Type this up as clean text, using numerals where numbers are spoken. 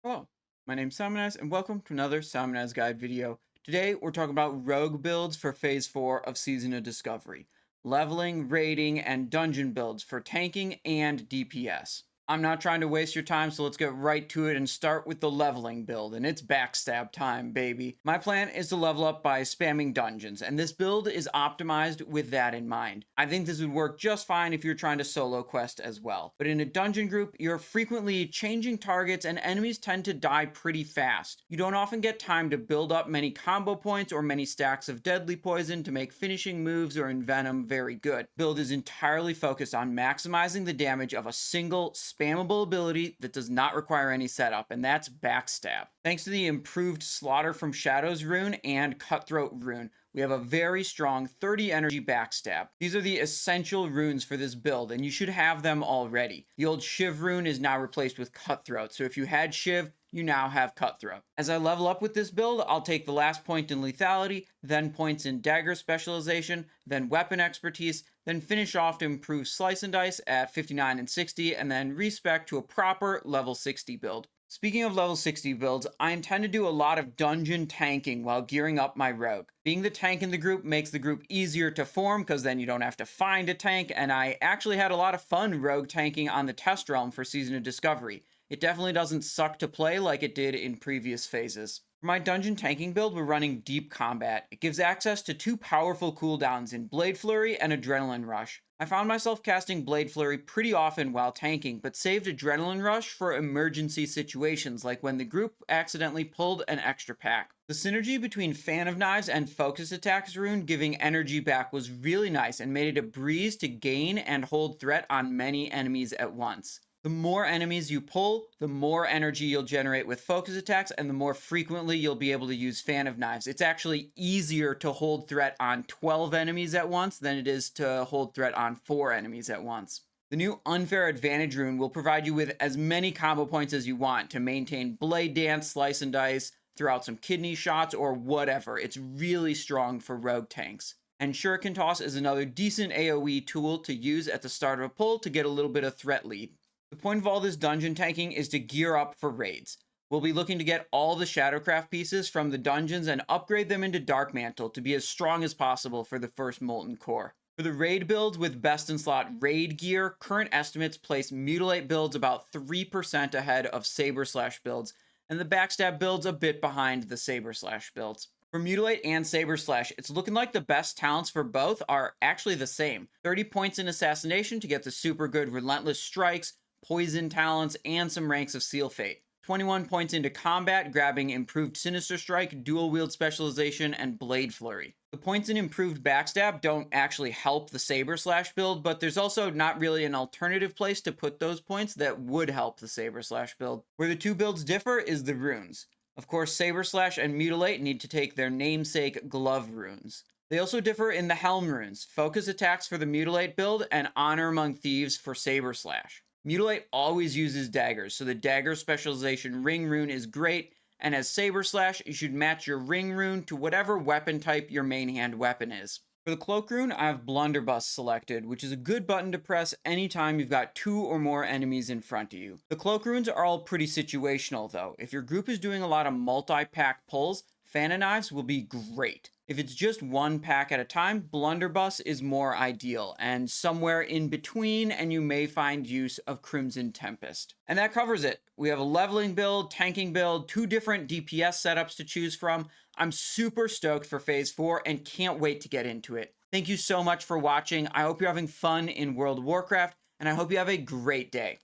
Hello, my name's Samanaz, and welcome to another Samanaz Guide video. Today, we're talking about rogue builds for Phase 4 of Season of Discovery. Leveling, raiding, and dungeon builds for tanking and DPS. I'm not trying to waste your time, so let's get right to it and start with the leveling build, and it's backstab time, baby. My plan is to level up by spamming dungeons, and this build is optimized with that in mind. I think this would work just fine if you're trying to solo quest as well. But in a dungeon group, you're frequently changing targets and enemies tend to die pretty fast. You don't often get time to build up many combo points or many stacks of deadly poison to make finishing moves or envenom very good. Build is entirely focused on maximizing the damage of a single spammable ability that does not require any setup, and that's Backstab. Thanks to the improved Slaughter from Shadows rune and Cutthroat rune, we have a very strong 30 energy Backstab. These are the essential runes for this build, and you should have them already. The old Shiv rune is now replaced with Cutthroat, so if you had Shiv, you now have Cutthroat. As I level up with this build, I'll take the last point in lethality, then points in dagger specialization, then weapon expertise, then finish off to improve slice and dice at 59 and 60, and then respec to a proper level 60 build. Speaking of level 60 builds, I intend to do a lot of dungeon tanking while gearing up my rogue. Being the tank in the group makes the group easier to form because then you don't have to find a tank, and I actually had a lot of fun rogue tanking on the test realm for Season of Discovery. It definitely doesn't suck to play like it did in previous phases. For my dungeon tanking build, we're running Deep Combat. It gives access to two powerful cooldowns in Blade Flurry and Adrenaline Rush. I found myself casting Blade Flurry pretty often while tanking, but saved Adrenaline Rush for emergency situations like when the group accidentally pulled an extra pack. The synergy between Fan of Knives and Focus Attacks rune giving energy back was really nice and made it a breeze to gain and hold threat on many enemies at once. The more enemies you pull, the more energy you'll generate with focus attacks, and the more frequently you'll be able to use Fan of Knives. It's actually easier to hold threat on 12 enemies at once than it is to hold threat on 4 enemies at once. The new Unfair Advantage rune will provide you with as many combo points as you want to maintain Blade Dance, Slice and Dice, throw out some kidney shots, or whatever. It's really strong for rogue tanks. And Shuriken Toss is another decent AoE tool to use at the start of a pull to get a little bit of threat lead. The point of all this dungeon tanking is to gear up for raids. We'll be looking to get all the Shadowcraft pieces from the dungeons and upgrade them into Dark Mantle to be as strong as possible for the first Molten Core. For the raid builds with best in slot raid gear, current estimates place Mutilate builds about 3% ahead of Saber slash builds, and the Backstab builds a bit behind the Saber slash builds. For Mutilate and Saber Slash, it's looking like the best talents for both are actually the same. 30 points in Assassination to get the super good Relentless Strikes, Poison talents, and some ranks of Seal Fate. 21 points into combat, grabbing improved Sinister Strike, Dual Wield Specialization, and Blade Flurry. The points in improved Backstab don't actually help the Saber Slash build, but there's also not really an alternative place to put those points that would help the Saber Slash build. Where the two builds differ is the runes. Of course, Saber Slash and Mutilate need to take their namesake glove runes. They also differ in the Helm runes, focus attacks for the Mutilate build, and Honor Among Thieves for Saber Slash. Mutilate always uses daggers, so the dagger specialization ring rune is great, and as Saber Slash, you should match your ring rune to whatever weapon type your main hand weapon is. For the cloak rune, I have Blunderbuss selected, which is a good button to press anytime you've got 2 or more enemies in front of you. The cloak runes are all pretty situational though. If your group is doing a lot of multi-pack pulls, Fan of Knives will be great. If it's just one pack at a time, Blunderbuss is more ideal, and somewhere in between, and you may find use of Crimson Tempest. And that covers it. We have a leveling build, tanking build, 2 different DPS setups to choose from. I'm super stoked for Phase 4 and can't wait to get into it. Thank you so much for watching. I hope you're having fun in World of Warcraft, and I hope you have a great day.